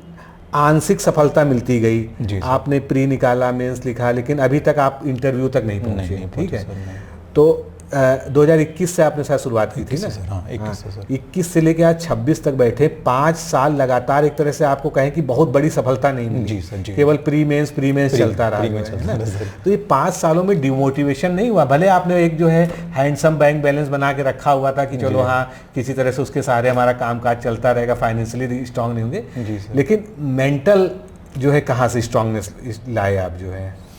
आंशिक सफलता मिलती गई। आपने प्री निकाला, मेंस लिखा, लेकिन अभी तक आप इंटरव्यू तक नहीं पहुंचे। ठीक है, तो 2021 से आपने शायद शुरुआत की थी ना? हाँ, 21 से लेके आज 26 तक बैठे, 5 साल लगातार एक तरह से आपको कहें कि बहुत बड़ी सफलता नहीं मिली। जी सर, जी। केवल प्री मेंस चलता रहा है। तो ये 5 सालों में डिमोटिवेशन नहीं हुआ? भले आपने एक जो है हैंडसम बैंक बैलेंस बना के रखा हुआ था कि चलो हाँ किसी तरह से उसके सहारे हमारा कामकाज चलता रहेगा, फाइनेंशियली स्ट्रांग नहीं होंगे, लेकिन मेंटल जो है कहाँ से स्ट्रांगनेस लाए आप जो है?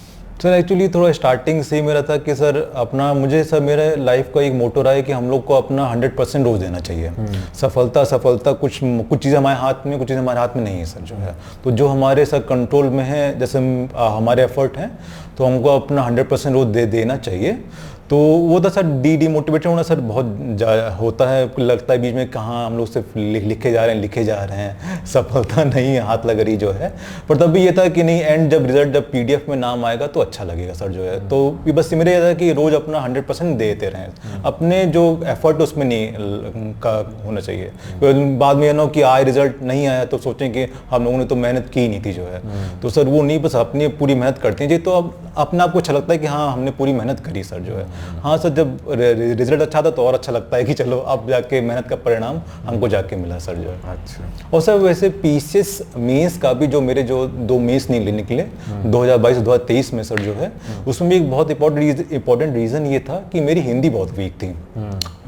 सर एक्चुअली थोड़ा स्टार्टिंग से ही मेरा था कि सर अपना, मुझे सर मेरे लाइफ का एक मोटो रहा है कि हम लोग को अपना 100% रोज देना चाहिए। सफलता कुछ चीज़ें हमारे हाथ में, कुछ चीज़ें हमारे हाथ में नहीं है सर जो है। तो जो हमारे सर कंट्रोल में है, जैसे हमारे एफर्ट हैं, तो हमको अपना 100% रोज देना चाहिए। तो वो था सर, डीमोटिवेटेड होना सर बहुत होता है, लगता है बीच में कहाँ हम लोग सिर्फ लिखे जा रहे हैं, सफलता नहीं है हाथ लग रही जो है। पर तब भी ये था कि नहीं, एंड जब रिजल्ट, जब पीडीएफ में नाम आएगा तो अच्छा लगेगा सर जो है। तो ये बस मेरे ये था कि रोज अपना 100% देते रहें, अपने जो एफर्ट उसमें नहीं का होना चाहिए। बाद में ये ना कि आए रिजल्ट नहीं आया तो सोचें कि हम लोगों ने तो मेहनत की नहीं थी जो है। तो सर वो नहीं, बस अपनी पूरी मेहनत करते हैं जी, तो अब अपने आप को अच्छा लगता है कि हाँ हमने पूरी मेहनत करी सर जो है। हाँ सर, जब रिजल्ट अच्छा था तो और अच्छा लगता है कि चलो अब जाके मेहनत का परिणाम हमको जाके मिला सर जो है। अच्छा। और सर वैसे पीसीएस मेंस का भी जो मेरे जो 2 मेंस निकले 2022-2023 में सर जो है, उसमें भी एक बहुत इंपॉर्टेंट रीज़न ये था कि मेरी हिंदी बहुत वीक थी।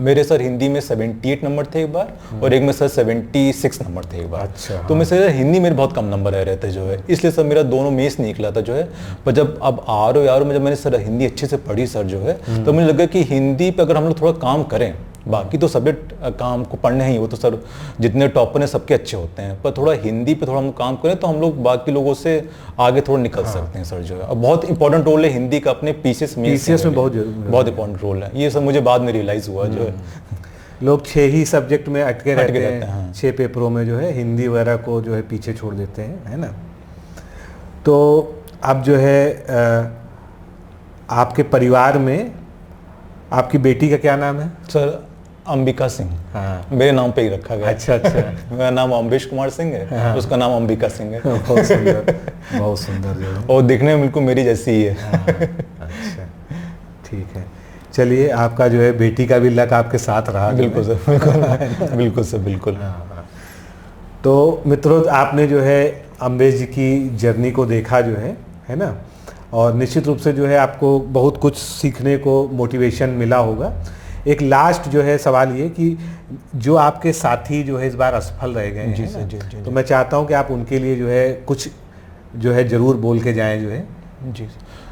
मेरे सर हिंदी में 78 नंबर थे एक बार, और एक में सर 76 नंबर थे एक बार। अच्छा। तो मैं सर हिंदी मेरे बहुत कम नंबर रह रहे थे जो है, इसलिए सर मेरा दोनों मेंस निकला था जो है। पर जब अब आर में जब मैंने सर हिंदी अच्छे से पढ़ी सर जो है, तो मुझे लगा कि हिंदी पे अगर हम लोग थोड़ा काम करें, बाकी तो सब्जेक्ट काम को पढ़ने ही, वो तो सर जितने टॉपर हैं सबके अच्छे होते हैं, पर थोड़ा हिंदी पे थोड़ा हम काम करें तो हम लोग बाकी लोगों से आगे थोड़ा निकल सकते हैं सर जो है। और बहुत इंपॉर्टेंट रोल है हिंदी का अपने पीसीएस में बहुत इंपॉर्टेंट रोल है ये सब, मुझे बाद में रियलाइज हुआ जो है। लोग 6 ही सब्जेक्ट में अटके रहते हैं। हाँ। 6 पेपरों में जो है हिंदी वगैरह को जो है पीछे छोड़ देते हैं, है ना। तो अब जो है आपके परिवार में आपकी बेटी का क्या नाम है? सर अंबिका सिंह। हाँ, मेरे नाम पे ही रखा गया। अच्छा अच्छा। मेरा नाम अम्बेश कुमार सिंह है। हाँ। उसका नाम अंबिका सिंह है। बहुत सुंदर, बहुत सुंदर जो है। और दिखने में बिल्कुल मेरी जैसी ही है। हाँ, अच्छा, ठीक है। चलिए, आपका जो है बेटी का भी लक आपके साथ रहा। बिल्कुल सर, बिल्कुल बिल्कुल सर, बिल्कुल। तो मित्रों, आपने जो है अम्बेश जी की जर्नी को देखा जो है ना, और निश्चित रूप से जो है आपको बहुत कुछ सीखने को मोटिवेशन मिला होगा। एक लास्ट जो है सवाल ये कि जो आपके साथी जो है इस बार असफल रह गए जी हैं सर, ना, जी। तो मैं चाहता हूँ कि आप उनके लिए जो है कुछ जो है ज़रूर बोल के जाएं जो है। जी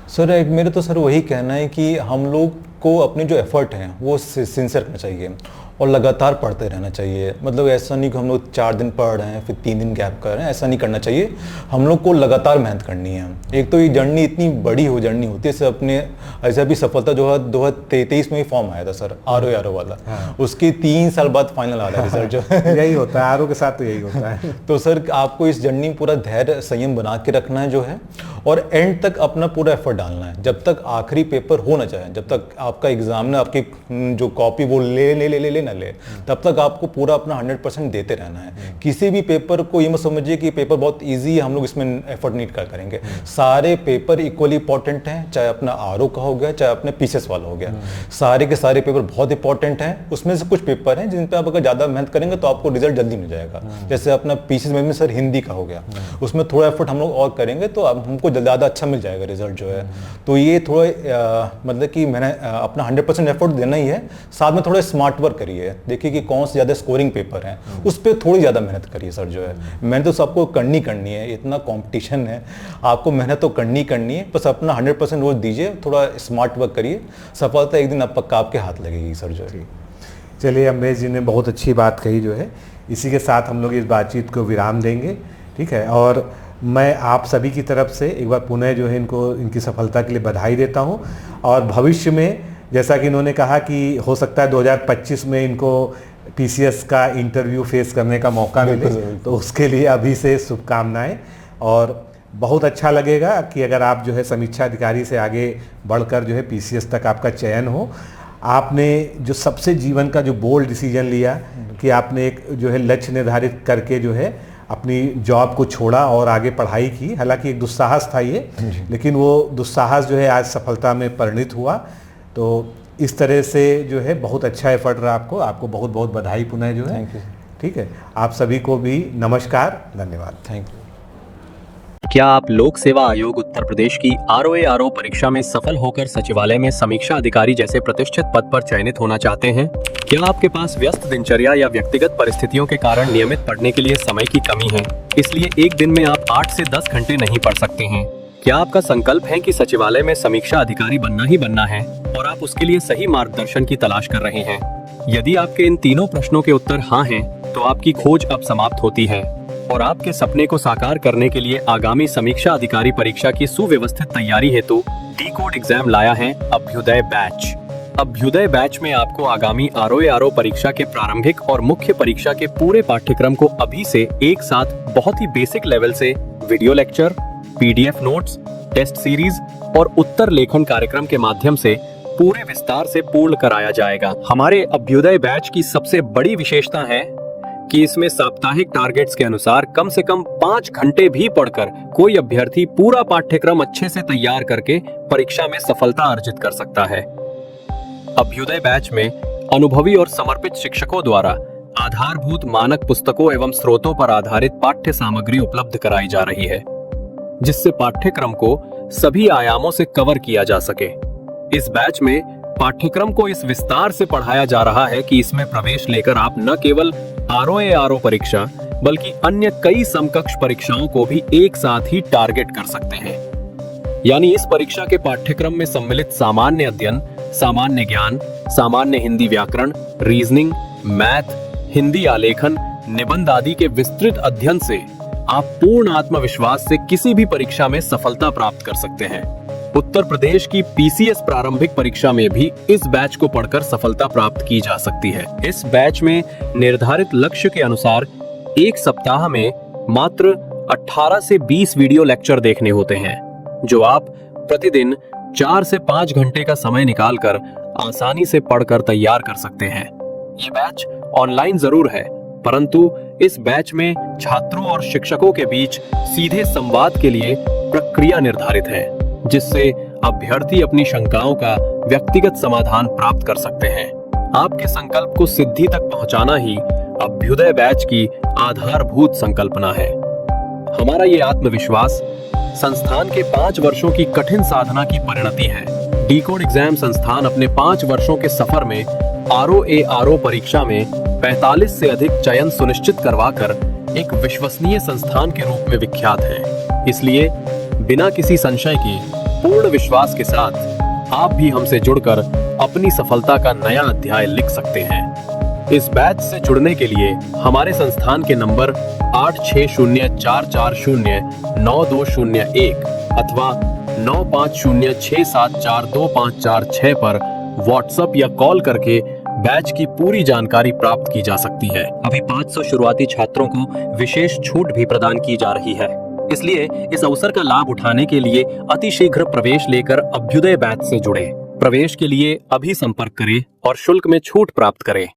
सर, एक मेरे तो सर वही कहना है कि हम लोग को अपने जो एफर्ट हैं वो सिंसियर करना चाहिए और लगातार पढ़ते रहना चाहिए। मतलब ऐसा नहीं कि हम लोग 4 दिन पढ़ रहे हैं फिर 3 दिन गैप कर रहे हैं, ऐसा नहीं करना चाहिए। हम लोग को लगातार मेहनत करनी है। एक तो ये जर्नी इतनी बड़ी जर्नी होती है सर, अपने ऐसा भी सफलता जो है 2023 में ही फॉर्म आया था सर, आर वाला। हाँ। उसके 3 साल बाद फाइनल आ रहा है रिजल्ट जो है। यही होता है, आरओ के साथ तो यही होता है। तो सर आपको इस जर्नी में पूरा धैर्य संयम बना के रखना है जो है, और एंड तक अपना पूरा एफर्ट डालना है। जब तक आखिरी पेपर हो ना जाए, जब तक आपका एग्जामिनर आपकी जो कॉपी वो ले ना ले, तब तक आपको पूरा अपना 100% देते रहना है। किसी भी पेपर को ये मत समझिए कि पेपर बहुत इजी है, हम लोग इसमें एफर्ट नहीं करेंगे। सारे पेपर इक्वली इंपॉर्टेंट हैं, चाहे अपना आरओ का हो गया चाहे अपने पीसीएस वाला हो गया। सारे के सारे पेपर बहुत इंपॉर्टेंट हैं। उसमें से कुछ पेपर हैं जिन पे आप अगर ज़्यादा मेहनत करेंगे तो आपको रिजल्ट जल्दी मिल जाएगा। जैसे अपना पीसीएस में सर हिंदी का हो गया, उसमें थोड़ा एफर्ट हम लोग और करेंगे तो हमको ज़्यादा अच्छा मिल जाएगा रिजल्ट जो है। तो ये थोड़ा मतलब कि मैंने अपना 100% एफर्ट देना ही है। साथ में थोड़ा स्मार्ट वर्क करिए, देखिए कि कौन से ज़्यादा स्कोरिंग पेपर हैं, उस पर थोड़ी ज़्यादा मेहनत करिए सर जो है। मेहनत तो सबको करनी है, इतना कंपटीशन है, आपको मेहनत तो करनी है। बस अपना 100% रोज दीजिए, थोड़ा स्मार्ट वर्क करिए, सफलता एक दिन पक्का आपके हाथ लगेगी सर जो है। चलिए, अम्बेश जी ने बहुत अच्छी बात कही जो है। इसी के साथ हम लोग इस बातचीत को विराम देंगे, ठीक है। और मैं आप सभी की तरफ से एक बार पुनः जो है इनको इनकी सफलता के लिए बधाई देता हूँ। और भविष्य में जैसा कि इन्होंने कहा कि हो सकता है 2025 में इनको पीसीएस का इंटरव्यू फेस करने का मौका मिले, तो उसके लिए अभी से शुभकामनाएं। और बहुत अच्छा लगेगा कि अगर आप जो है समीक्षा अधिकारी से आगे बढ़कर जो है पीसीएस तक आपका चयन हो। आपने जो सबसे जीवन का जो बोल्ड डिसीजन लिया कि आपने एक जो है लक्ष्य निर्धारित करके जो है अपनी जॉब को छोड़ा और आगे पढ़ाई की। हालांकि एक दुस्साहस था ये, लेकिन वो दुस्साहस जो है आज सफलता में परिणित हुआ। तो इस तरह से जो है बहुत अच्छा एफर्ट रहा आपको बहुत बहुत बधाई पुनः जो है। Thank you. ठीक है, आप सभी को भी नमस्कार, धन्यवाद। Thank you. क्या आप लोक सेवा आयोग उत्तर प्रदेश की आरओ परीक्षा में सफल होकर सचिवालय में समीक्षा अधिकारी जैसे प्रतिष्ठित पद पर चयनित होना चाहते हैं? क्या आपके पास व्यस्त दिनचर्या या व्यक्तिगत परिस्थितियों के कारण नियमित पढ़ने के लिए समय की कमी है, इसलिए एक दिन में आप 8 से 10 घंटे नहीं पढ़ सकते हैं? क्या आपका संकल्प है कि सचिवालय में समीक्षा अधिकारी बनना ही बनना है और आप उसके लिए सही मार्गदर्शन की तलाश कर रहे हैं? यदि आपके इन तीनों प्रश्नों के उत्तर हाँ हैं, तो आपकी खोज अब समाप्त होती है और आपके सपने को साकार करने के लिए आगामी समीक्षा अधिकारी परीक्षा की सुव्यवस्थित तैयारी हेतु डी-कोड एग्जाम लाया है अभ्युदय बैच। अभ्युदय बैच में आपको आगामी आरओ परीक्षा के प्रारंभिक और मुख्य परीक्षा के पूरे पाठ्यक्रम को अभी से एक साथ बहुत ही बेसिक लेवल से video lecture, PDF notes, test series और उत्तर लेखन कार्यक्रम के माध्यम से पूरे विस्तार से पूर्ण कराया जाएगा। हमारे अभ्युदय बैच की सबसे बड़ी विशेषता है कि इसमें साप्ताहिक टारगेट्स के अनुसार कम से कम 5 घंटे भी पढ़कर कोई अभ्यर्थी पूरा पाठ्यक्रम अच्छे से तैयार करके परीक्षा में सफलता अर्जित कर सकता है। अभ्युदय बैच में अनुभवी और समर्पित शिक्षकों द्वारा आधारभूत मानक पुस्तकों एवं स्रोतों पर आधारित पाठ्य सामग्री उपलब्ध कराई जा रही है, जिससे पाठ्यक्रम को सभी आयामों से कवर किया जा सके। इस बैच में पाठ्यक्रम को इस विस्तार से पढ़ाया जा रहा है कि इसमें प्रवेश लेकर आप न केवल आरओ परीक्षा बल्कि अन्य कई समकक्ष परीक्षाओं को भी एक साथ ही टारगेट कर सकते हैं। यानी इस परीक्षा के पाठ्यक्रम में सम्मिलित सामान्य अध्ययन, सामान्य ज्ञान, सामान्य हिंदी व्याकरण, रीजनिंग, मैथ, हिंदी आलेखन, निबंध आदि के विस्तृत अध्ययन से आप पूर्ण आत्मविश्वास से किसी भी परीक्षा में सफलता प्राप्त कर सकते हैं। उत्तर प्रदेश की पीसीएस प्रारंभिक परीक्षा में भी इस बैच को पढ़कर सफलता प्राप्त की जा सकती है। इस बैच में निर्धारित लक्ष्य के अनुसार एक सप्ताह में मात्र 18 से 20 वीडियो लेक्चर देखने होते हैं, जो आप प्रतिदिन 4 से 5 घंटे का समय निकालकर आसानी से पढ़कर तैयार कर सकते हैं। ये बैच ऑनलाइन जरूर है, परंतु इस बैच में छात्रों और शिक्षकों के बीच सीधे संवाद के लिए प्रक्रिया निर्धारित है, जिससे अभ्यर्थी अपनी शंकाओं का व्यक्तिगत समाधान प्राप्त कर सकते हैं। आपके संकल्प को सिद्धि तक पहुंचाना ही अभ्युदय बैच की आधारभूत संकल्पना है। हमारा ये आत्मविश्वास संस्थान के 5 वर्षों की कठिन साधना की परिणति है। डी-कोड एग्जाम संस्थान अपने 5 वर्षों के सफर में ROARO परीक्षा में 45 से अधिक चयन सुनिश्चित करवाकर एक विश्वसनीय संस्थान के रूप में विख्यात है। इसलिए बिना किसी संशय के पूर्ण विश्वास के साथ आप भी हमसे जुड़कर अपनी सफलता का नया अध्याय लिख सकते हैं। इस बैच से जुड़ने के लिए हमारे संस्थान के नंबर 8604409201 अथवा 9506742546 पर व्हाट्सएप या कॉल करके बैच की पूरी जानकारी प्राप्त की जा सकती है। अभी 500 शुरुआती छात्रों को विशेष छूट भी प्रदान की जा रही है, इसलिए इस अवसर का लाभ उठाने के लिए अतिशीघ्र प्रवेश लेकर अभ्युदय बैच से जुड़ें। प्रवेश के लिए अभी संपर्क करें और शुल्क में छूट प्राप्त करें।